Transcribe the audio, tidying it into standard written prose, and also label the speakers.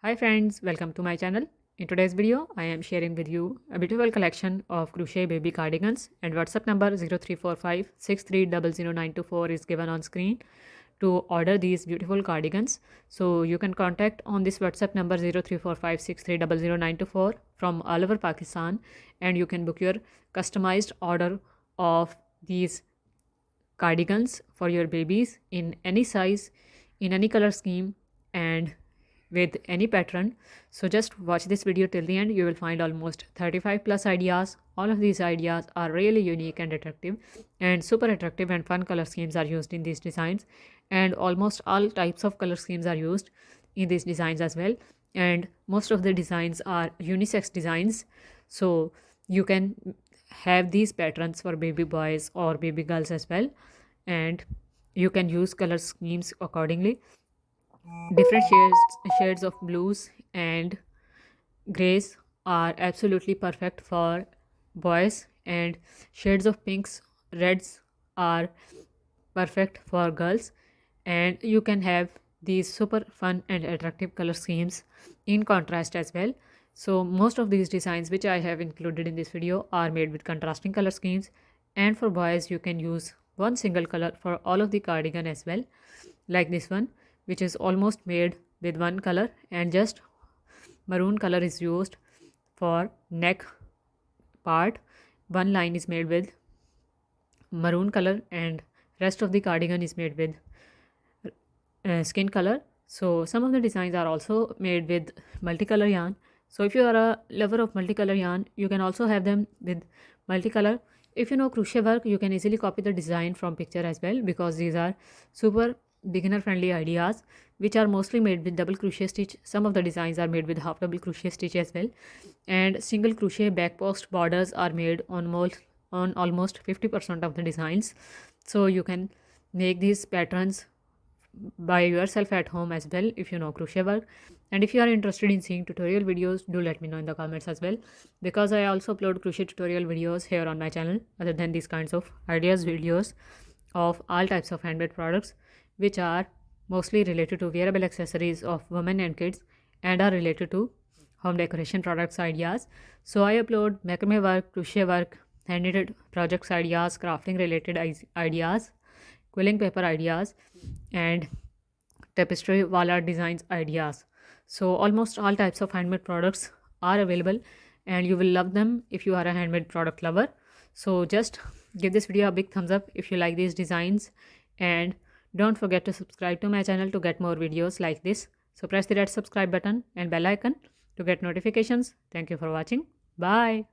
Speaker 1: Hi friends, welcome to my channel. In today's video, I am sharing with you a beautiful collection of crochet baby cardigans, and WhatsApp number 0345 is given on screen to order these beautiful cardigans. So you can contact on this WhatsApp number 0345 from all over Pakistan, and you can book your customized order of these cardigans for your babies in any size, in any color scheme, and with any pattern. So just watch this video till the end. You will find almost 35 plus ideas. All of these ideas are really unique and attractive, and super attractive and fun color schemes are used in these designs, and almost all types of color schemes are used in these designs as well. And most of the designs are unisex designs, so you can have these patterns for baby boys or baby girls as well, and you can use color schemes accordingly. Different shades of blues and grays are absolutely perfect for boys, and shades of pinks, reds are perfect for girls. And you can have these super fun and attractive color schemes in contrast as well. So most of these designs which I have included in this video are made with contrasting color schemes, and for boys you can use one single color for all of the cardigan as well, like this one, which is almost made with one color, and just maroon color is used for neck part. One line is made with maroon color, and rest of the cardigan is made with skin color. So some of the designs are also made with multicolor yarn. So if you are a lover of multicolor yarn, you can also have them with multicolor. If you know crochet work, you can easily copy the design from picture as well, because these are super beginner friendly ideas which are mostly made with double crochet stitch. Some of the designs are made with half double crochet stitch as well, and single crochet back post borders are made on almost 50% of the designs. So you can make these patterns by yourself at home as well if you know crochet work. And if you are interested in seeing tutorial videos, do let me know in the comments as well, because I also upload crochet tutorial videos here on my channel, other than these kinds of ideas videos of all types of handmade products, which are mostly related to wearable accessories of women and kids, and are related to home decoration products ideas. So I upload macrame work, crochet work, hand knitted projects ideas, crafting related ideas, quilling paper ideas, and tapestry wall art designs ideas. So almost all types of handmade products are available, and you will love them if you are a handmade product lover. So just give this video a big thumbs up if you like these designs, and don't forget to subscribe to my channel to get more videos like this. So press the red subscribe button and bell icon to get notifications. Thank you for watching. Bye.